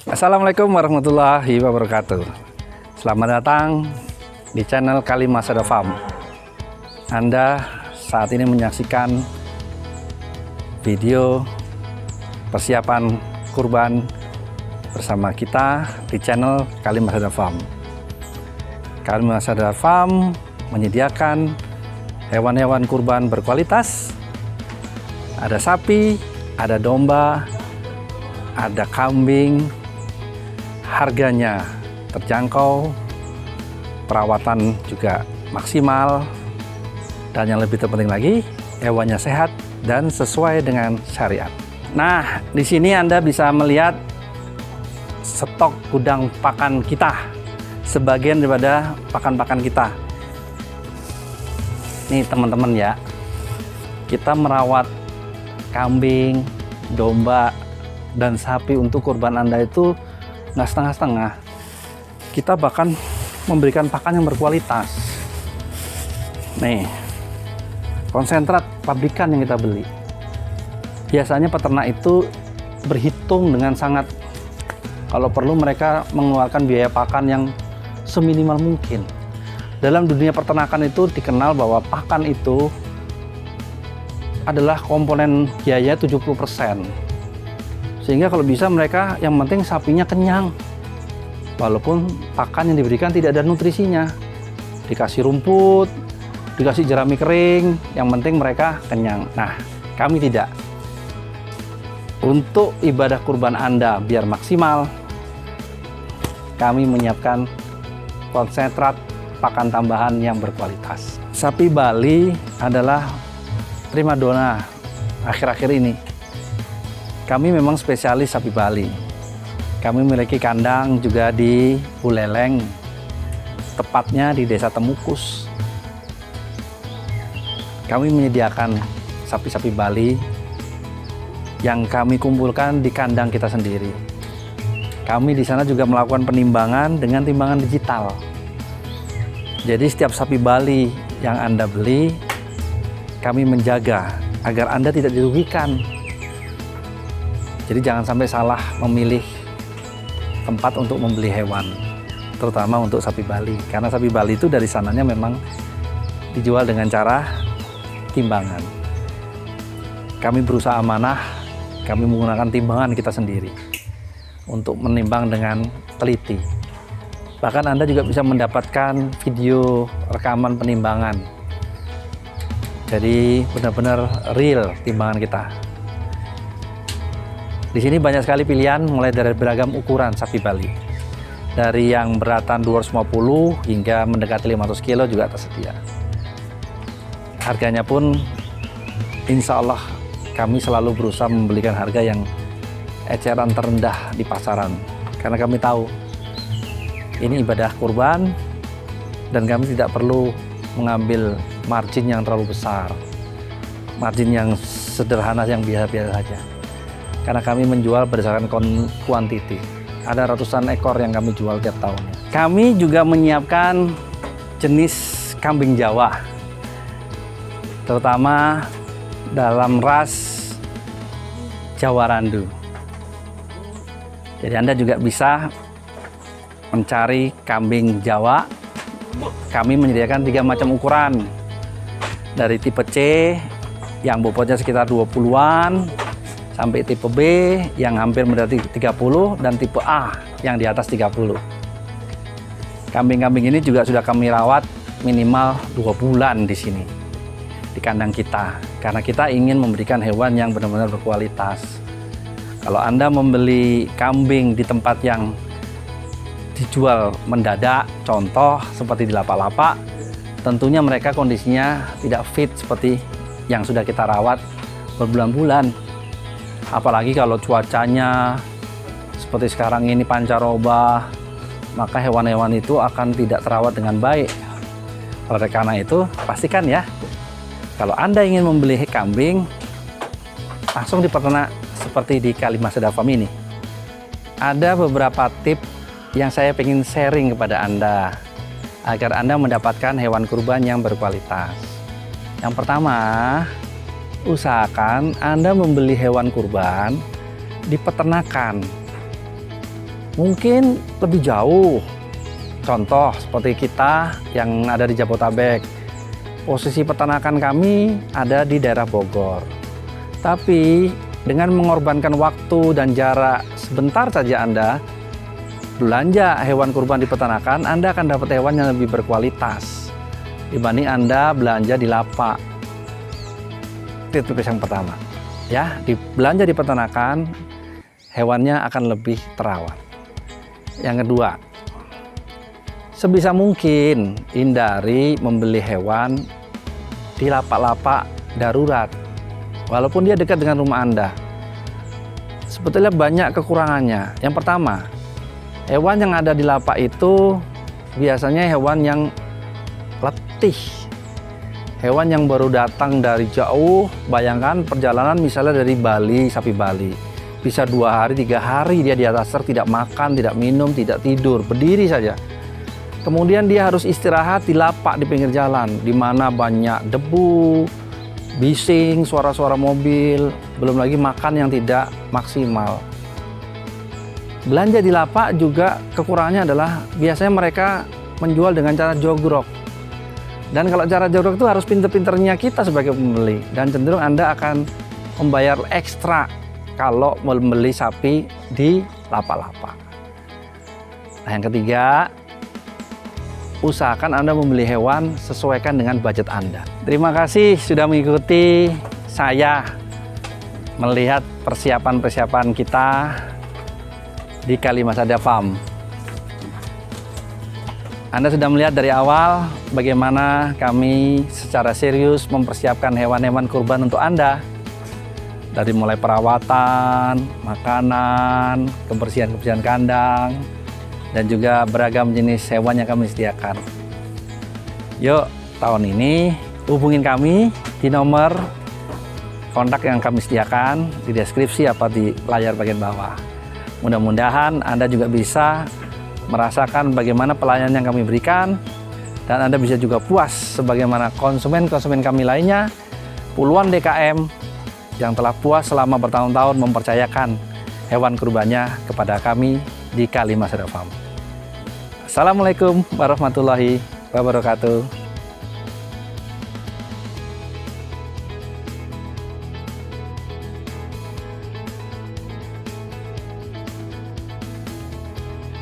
Assalamualaikum warahmatullahi wabarakatuh. Selamat datang di channel Kalimasada Farm. Anda saat ini menyaksikan video persiapan kurban bersama kita di channel Kalimasada Farm. Kalimasada Farm menyediakan hewan-hewan kurban berkualitas. Ada sapi, ada domba, ada kambing. Harganya terjangkau, perawatan juga maksimal, dan yang lebih terpenting lagi, hewannya sehat dan sesuai dengan syariat. Nah, di sini Anda bisa melihat stok gudang pakan kita, sebagian daripada pakan-pakan kita. Nih teman-teman ya, kita merawat kambing, domba, dan sapi untuk kurban Anda itu nggak setengah-setengah. Kita bahkan memberikan pakan yang berkualitas. Nih, konsentrat pabrikan yang kita beli. Biasanya peternak itu berhitung dengan sangat, kalau perlu mereka mengeluarkan biaya pakan yang seminimal mungkin. Dalam dunia peternakan itu dikenal bahwa pakan itu adalah komponen biaya 70%. Sehingga kalau bisa mereka yang penting sapinya kenyang. Walaupun pakan yang diberikan tidak ada nutrisinya. Dikasih rumput, dikasih jerami kering, yang penting mereka kenyang. Nah, kami tidak. Untuk ibadah kurban Anda biar maksimal, kami menyiapkan konsentrat pakan tambahan yang berkualitas. Sapi Bali adalah primadona akhir-akhir ini. Kami memang spesialis sapi Bali. Kami memiliki kandang juga di Buleleng, tepatnya di Desa Temukus. Kami menyediakan sapi-sapi Bali yang kami kumpulkan di kandang kita sendiri. Kami di sana juga melakukan penimbangan dengan timbangan digital. Jadi setiap sapi Bali yang Anda beli, kami menjaga agar Anda tidak dirugikan. Jadi jangan sampai salah memilih tempat untuk membeli hewan, terutama untuk sapi Bali. Karena sapi Bali itu dari sananya memang dijual dengan cara timbangan. Kami berusaha amanah, kami menggunakan timbangan kita sendiri untuk menimbang dengan teliti. Bahkan Anda juga bisa mendapatkan video rekaman penimbangan. Jadi benar-benar real timbangan kita. Di sini banyak sekali pilihan mulai dari beragam ukuran sapi Bali. Dari yang beratan 250 hingga mendekati 500 kilo juga tersedia. Harganya pun insya Allah kami selalu berusaha membelikan harga yang eceran terendah di pasaran. Karena kami tahu ini ibadah kurban dan kami tidak perlu mengambil margin yang terlalu besar. Margin yang sederhana yang biasa-biasa saja. Karena kami menjual berdasarkan kuantiti. Ada ratusan ekor yang kami jual tiap tahunnya. Kami juga menyiapkan jenis kambing Jawa, terutama dalam ras Jawa Randu. Jadi Anda juga bisa mencari kambing Jawa. Kami menyediakan 3 macam ukuran. Dari tipe C yang bobotnya sekitar 20-an, sampai tipe B yang hampir mendekati 30, dan tipe A yang di atas 30. Kambing-kambing ini juga sudah kami rawat minimal 2 bulan di sini, di kandang kita. Karena kita ingin memberikan hewan yang benar-benar berkualitas. Kalau Anda membeli kambing di tempat yang dijual mendadak, contoh seperti di lapak-lapak, tentunya mereka kondisinya tidak fit seperti yang sudah kita rawat berbulan-bulan. Apalagi kalau cuacanya seperti sekarang ini pancaroba, maka hewan-hewan itu akan tidak terawat dengan baik. Oleh karena itu, pastikan ya, kalau Anda ingin membeli kambing, langsung di peternak seperti di Kalimasada Farm ini. Ada beberapa tips yang saya ingin sharing kepada Anda, agar Anda mendapatkan hewan kurban yang berkualitas. Yang pertama, usahakan Anda membeli hewan kurban di peternakan. mungkin lebih jauh. Contoh seperti kita yang ada di Jabotabek, posisi peternakan kami ada di daerah Bogor. Tapi dengan mengorbankan waktu dan jarak sebentar saja Anda belanja hewan kurban di peternakan, Anda akan dapat hewan yang lebih berkualitas dibanding Anda belanja di lapak. Tips yang pertama, ya, belanja di peternakan, hewannya akan lebih terawat. Yang kedua, sebisa mungkin hindari membeli hewan di lapak-lapak darurat, walaupun dia dekat dengan rumah Anda. Sebetulnya banyak kekurangannya. Yang pertama, hewan yang ada di lapak itu biasanya hewan yang letih, hewan yang baru datang dari jauh. Bayangkan perjalanan misalnya dari Bali, sapi Bali, bisa 2 hari, 3 hari dia di atas truk, tidak makan, tidak minum, tidak tidur, berdiri saja. Kemudian dia harus istirahat di lapak di pinggir jalan, di mana banyak debu, bising, suara-suara mobil, belum lagi makan yang tidak maksimal. Belanja di lapak juga kekurangannya adalah biasanya mereka menjual dengan cara jogrok. Dan kalau cara jogrok itu harus pinter-pinternya kita sebagai pembeli, dan cenderung Anda akan membayar ekstra kalau membeli sapi di lapak-lapak. Nah, yang ketiga, usahakan Anda membeli hewan sesuaikan dengan budget Anda. Terima kasih sudah mengikuti saya melihat persiapan-persiapan kita di Kalimasada Farm. Anda sudah melihat dari awal bagaimana kami secara serius mempersiapkan hewan-hewan kurban untuk Anda. Dari mulai perawatan, makanan, kebersihan-kebersihan kandang, dan juga beragam jenis hewan yang kami sediakan. Yuk, tahun ini hubungin kami di nomor kontak yang kami sediakan di deskripsi apa di layar bagian bawah. Mudah-mudahan Anda juga bisa merasakan bagaimana pelayanan yang kami berikan, dan Anda bisa juga puas sebagaimana konsumen-konsumen kami lainnya, puluhan DKM yang telah puas selama bertahun-tahun mempercayakan hewan kurbannya kepada kami di Kalimasada Farm. Assalamualaikum warahmatullahi wabarakatuh.